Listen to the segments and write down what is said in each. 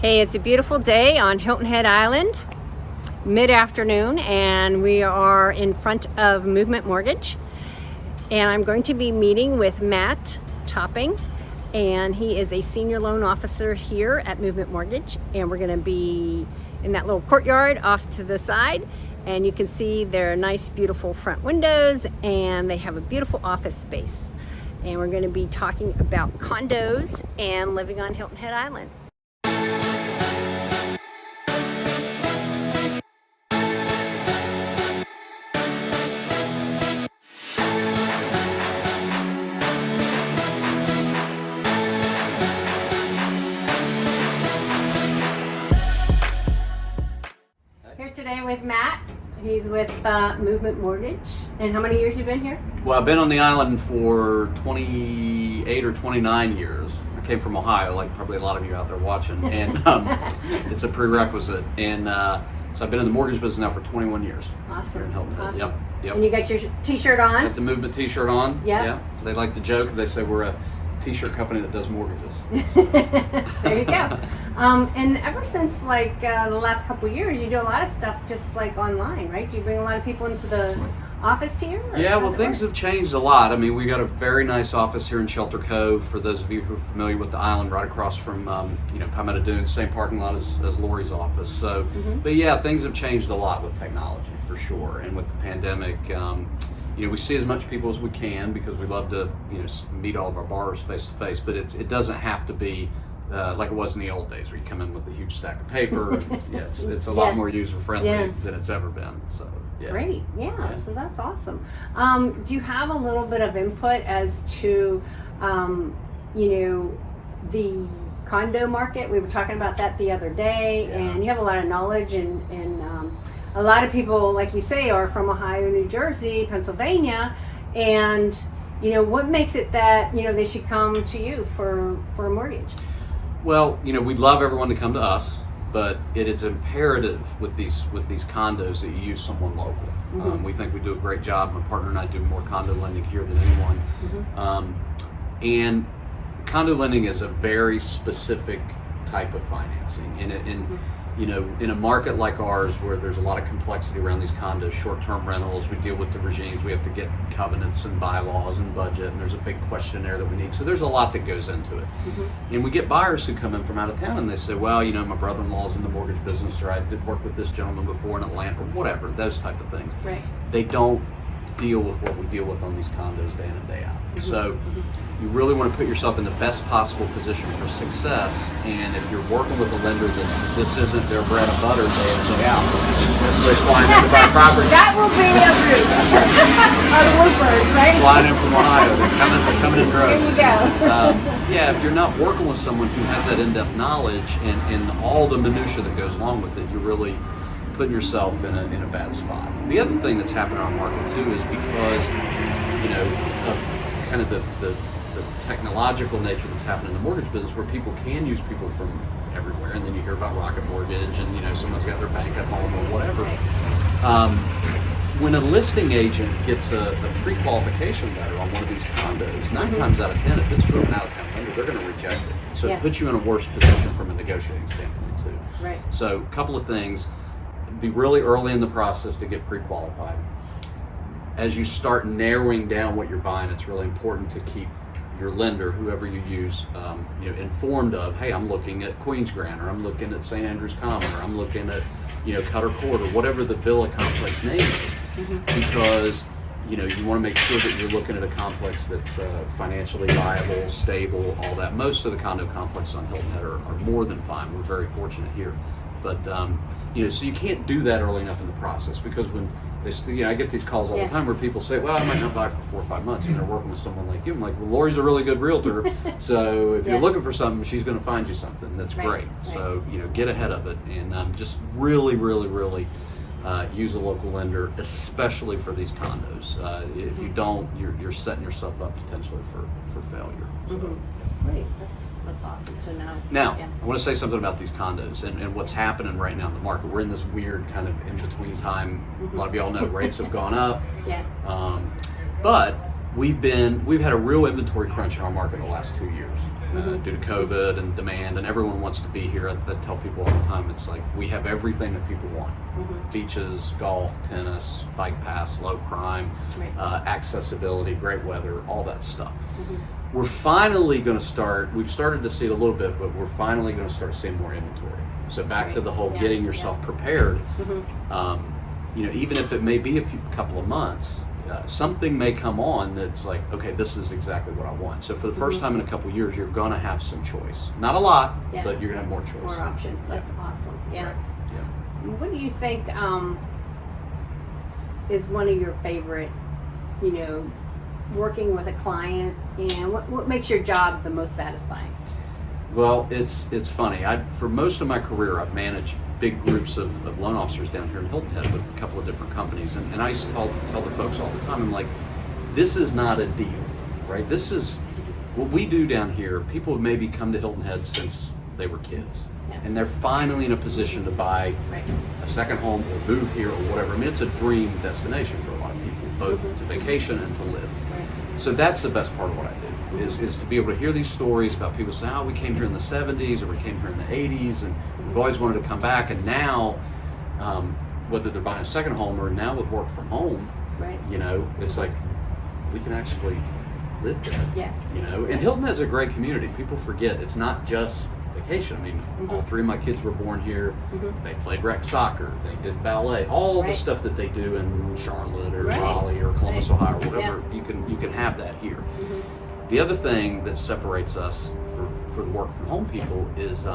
Hey, it's a beautiful day on Hilton Head Island, mid-afternoon, and we are in front of Movement Mortgage. And I'm going to be meeting with Matt Topping, and he is a senior loan officer here at Movement Mortgage. And we're going to be in that little courtyard off to the side, and you can see their nice, beautiful front windows, and they have a beautiful office space. And we're going to be talking about condos and living on Hilton Head Island. Here today with Matt. He's with Movement Mortgage. And how many years you been here? Well, I've been on the island for 28 or 29 years. I came from Ohio, like probably a lot of you out there watching, and it's a prerequisite. And so I've been in the mortgage business now for 21 years. Awesome. Here in Hilton Head. Awesome. Yep. And you got your t-shirt on? Got the Movement t-shirt on. Yep. Yeah. They like to joke. They say we're a t-shirt company that does mortgages. There you go. And ever since like the last couple of years, you do a lot of stuff just like online, right? Do you bring a lot of people into the office here? Yeah, well, things have changed a lot. I mean, we got a very nice office here in Shelter Cove. For those of you who are familiar with the island, right across from Palmetto Dunes, same parking lot as Laurie's office. So, but yeah, things have changed a lot with technology for sure, and with the pandemic. We see as much people as we can because we love to meet all of our borrowers face to face. But it doesn't have to be like it was in the old days, where you come in with a huge stack of paper. And, it's a lot more user friendly than it's ever been. So. Yeah. Great, yeah, so that's awesome. Do you have a little bit of input as to, the condo market? We were talking about that the other day, and you have a lot of knowledge, and a lot of people, like you say, are from Ohio, New Jersey, Pennsylvania, and what makes it that they should come to you for a mortgage? Well, we'd love everyone to come to us. But it is imperative with these condos that you use someone local. We think we do a great job. My partner and I do more condo lending here than anyone. And condo lending is a very specific type of financing. In a market like ours, where there's a lot of complexity around these condos, short-term rentals, we deal with the regimes. We have to get covenants and bylaws and budget, and there's a big questionnaire that we need. So there's a lot that goes into it. And we get buyers who come in from out of town and they say, well, my brother-in-law is in the mortgage business, or I did work with this gentleman before in Atlanta, or whatever, those type of things. Right. They don't deal with what we deal with on these condos day in and day out. So you really want to put yourself in the best possible position for success, and if you're working with a lender that this isn't their bread and butter day in and day out, this way flying in to buy property. That will be a group of loopers, right? Flying in from Ohio, they're coming in droves. There you go. If you're not working with someone who has that in-depth knowledge and all the minutia that goes along with it, you're really putting yourself in a bad spot. The other thing that's happened in our market too is because of kind of the technological nature that's happened in the mortgage business, where people can use people from everywhere, and then you hear about Rocket Mortgage, and someone's got their bank at home or whatever. When a listing agent gets a pre-qualification letter on one of these condos, 9 times out of 10, if it's from an out-of-town lender, they're going to reject it. So it puts you in a worse position from a negotiating standpoint too. Right. So a couple of things: be really early in the process to get pre-qualified. As you start narrowing down what you're buying, it's really important to keep your lender, whoever you use, informed of, hey, I'm looking at Queens Grand, or I'm looking at St. Andrews Common, or I'm looking at, Cutter Court, or whatever the villa complex name is, because you want to make sure that you're looking at a complex that's financially viable, stable, all that. Most of the condo complexes on Hilton Head are more than fine. We're very fortunate here. But, so you can't do that early enough in the process, because when I get these calls all the time where people say, well, I might not buy for 4 or 5 months, and they're working with someone like you. I'm like, well, Laurie's a really good realtor, so if you're looking for something, she's going to find you something that's great. So, get ahead of it, and just really, really, really use a local lender, especially for these condos. If you don't, you're setting yourself up potentially for failure. So. Great. That's awesome to know. Now, I want to say something about these condos and what's happening right now in the market. We're in this weird kind of in-between time. A lot of y'all know rates have gone up. But we've had a real inventory crunch in our market the last 2 years. due to COVID and demand, and everyone wants to be here. I tell people all the time, it's like we have everything that people want. Beaches, golf, tennis, bike paths, low crime, accessibility, great weather, all that stuff. We're finally going to start, we've started to see it a little bit, but we're finally going to start seeing more inventory. So back to the whole getting yourself prepared, you know, even if it may be a couple of months, something may come on that's like, okay, this is exactly what I want. So for the first time in a couple of years, you're going to have some choice. Not a lot, but you're going to have more choice. More options. That's awesome. Yeah. Right. What do you think is one of your favorite, you know, working with a client, and what makes your job the most satisfying? Well, it's funny. For most of my career, I've managed big groups of loan officers down here in Hilton Head with a couple of different companies, and I used to tell the folks all the time, I'm like, this is not a deal, right? This is what we do down here. People have maybe come to Hilton Head since they were kids, and they're finally in a position to buy a second home or move here or whatever. I mean, it's a dream destination for a lot of people, both to vacation and to live. So that's the best part of what I do. Is to be able to hear these stories about people saying, oh, we came here in the 70s or we came here in the 80s and we've always wanted to come back, and now whether they're buying a second home or now with work from home, you know, it's like we can actually live there. You know, and Hilton Head's a great community. People forget it's not just vacation. I mean, all three of my kids were born here. They played rec soccer, they did ballet, all the stuff that they do in Charlotte or Raleigh or Columbus, Ohio, or whatever. You can have that here. The other thing that separates us for the work from home people is,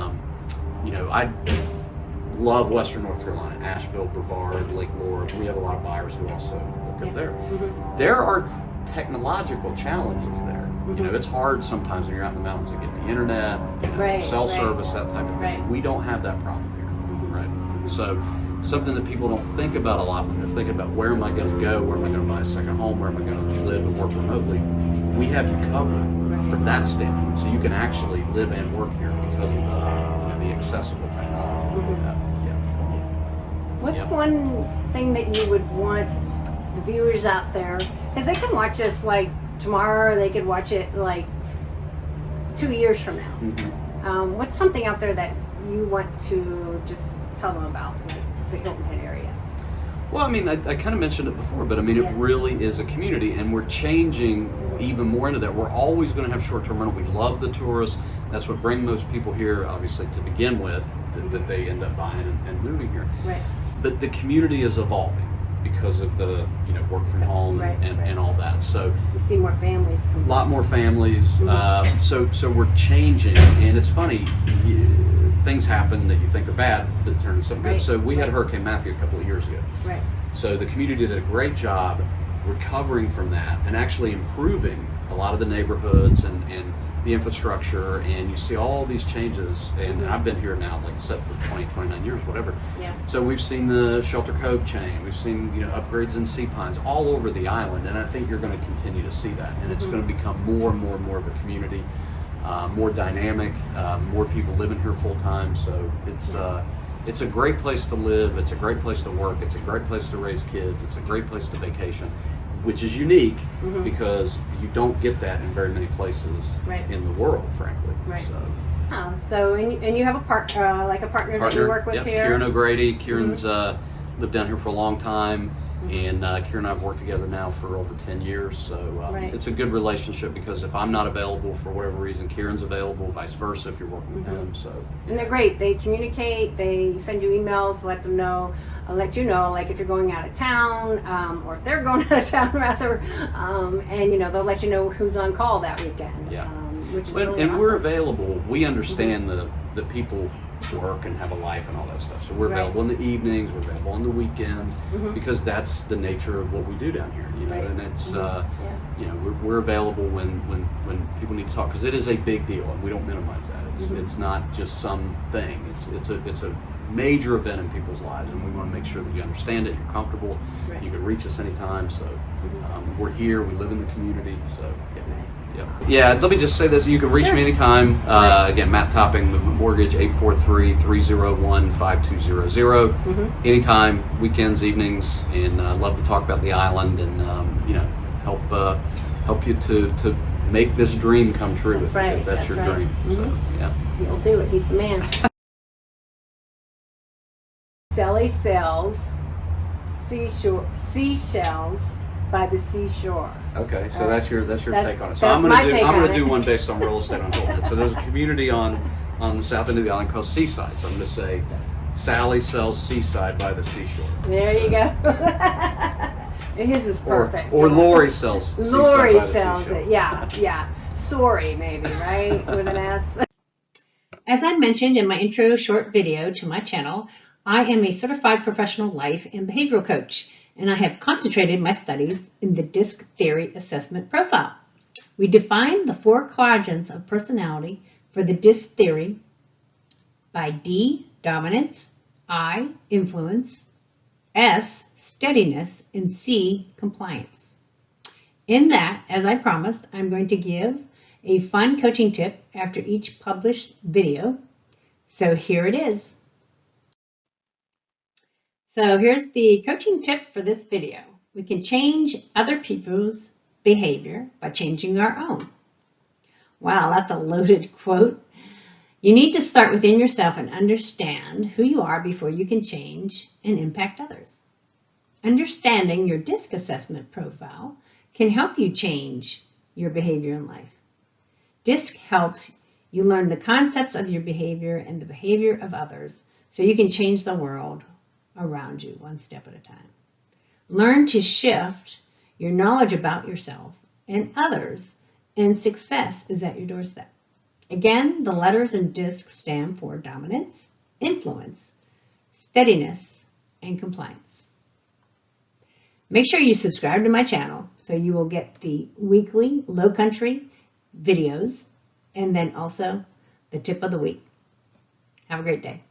you know, I love Western North Carolina, Asheville, Brevard, Lake Lure. We have a lot of buyers who also look up there. There are technological challenges there. You know, it's hard sometimes when you're out in the mountains to get the internet, you know, cell service, that type of thing. We don't have that problem here, right? So something that people don't think about a lot when they're thinking about where am I going to go, where am I going to buy a second home, where am I going to live and work remotely, we have you covered from that standpoint. So you can actually live and work here because of the accessible technology. What's one thing that you would want the viewers out there, because they can watch us like tomorrow, or they could watch it like 2 years from now. What's something out there that you want to just tell them about, like the Hilton Head area? Well, I mean, I kind of mentioned it before, but I mean, it really is a community, and we're changing even more into that. We're always going to have short-term rental. We love the tourists. That's what brings most people here, obviously, to begin with, that they end up buying and moving here. But the community is evolving because of the, you know, work from home and all that. So you see more families. A lot more families. So we're changing, and it's funny. Things happen that you think are bad that turn into something good. So we had Hurricane Matthew a couple of years ago. So the community did a great job recovering from that and actually improving a lot of the neighborhoods and the infrastructure, and you see all these changes. And I've been here now, like I said, for 29 years, whatever. So we've seen the Shelter Cove chain, we've seen, you know, upgrades in sea pines all over the island, and I think you're going to continue to see that, and it's going to become more and more and more of a community. More dynamic, more people living here full time. So it's a great place to live. It's a great place to work. It's a great place to raise kids. It's a great place to vacation, which is unique because you don't get that in very many places in the world, frankly. So and you have a partner that you work with here. Kieran O'Grady. Kieran's lived down here for a long time. And Kieran and I have worked together now for over 10 years, so it's a good relationship because if I'm not available for whatever reason, Kieran's available, vice versa if you're working with him. So and they're great. They communicate. They send you emails, let you know, like if you're going out of town, or if they're going out of town rather, and you know they'll let you know who's on call that weekend. Which is really awesome. We're available. We understand the people work and have a life and all that stuff. So we're available in the evenings, we're available on the weekends, because that's the nature of what we do down here, you know, and it's, you know, we're available when people need to talk, because it is a big deal and we don't minimize that. It's not just some thing. It's a major event in people's lives, and we want to make sure that you understand it, you're comfortable, you can reach us anytime. So we're here, we live in the community, so yeah, let me just say this. You can reach me anytime. Again, Matt Topping, Movement Mortgage, 843-301-5200. Anytime, weekends, evenings, and I'd love to talk about the island and, you know, help you to make this dream come true. That's right. If that's your right. dream. So, yeah. He'll do it. He's the man. Sally sells seashells by the seashore. Okay, so that's your take on it. So that's I'm my gonna take I'm on gonna it. do one based on real estate on Hilton Head. So there's a community on the south end of the island called Seaside. So I'm gonna say Sally sells seaside by the seashore. There you go. His was perfect. Or Laurie sells seaside Laurie by the sells seashore. it. Yeah. Sorry, maybe, right? With an S. As I mentioned in my intro short video to my channel, I am a certified professional life and behavioral coach, and I have concentrated my studies in the DISC theory assessment profile. We define the 4 quadrants of personality for the DISC theory by D, dominance, I, influence, S, steadiness, and C, compliance. In that, as I promised, I'm going to give a fun coaching tip after each published video. So here it is. So here's the coaching tip for this video. We can change other people's behavior by changing our own. Wow, that's a loaded quote. You need to start within yourself and understand who you are before you can change and impact others. Understanding your DISC assessment profile can help you change your behavior in life. DISC helps you learn the concepts of your behavior and the behavior of others so you can change the world around you one step at a time. Learn to shift your knowledge about yourself and others, and success is at your doorstep. Again, the letters in DISC stand for dominance, influence, steadiness, and compliance. Make sure you subscribe to my channel so you will get the weekly Low Country videos and then also the tip of the week. Have a great day.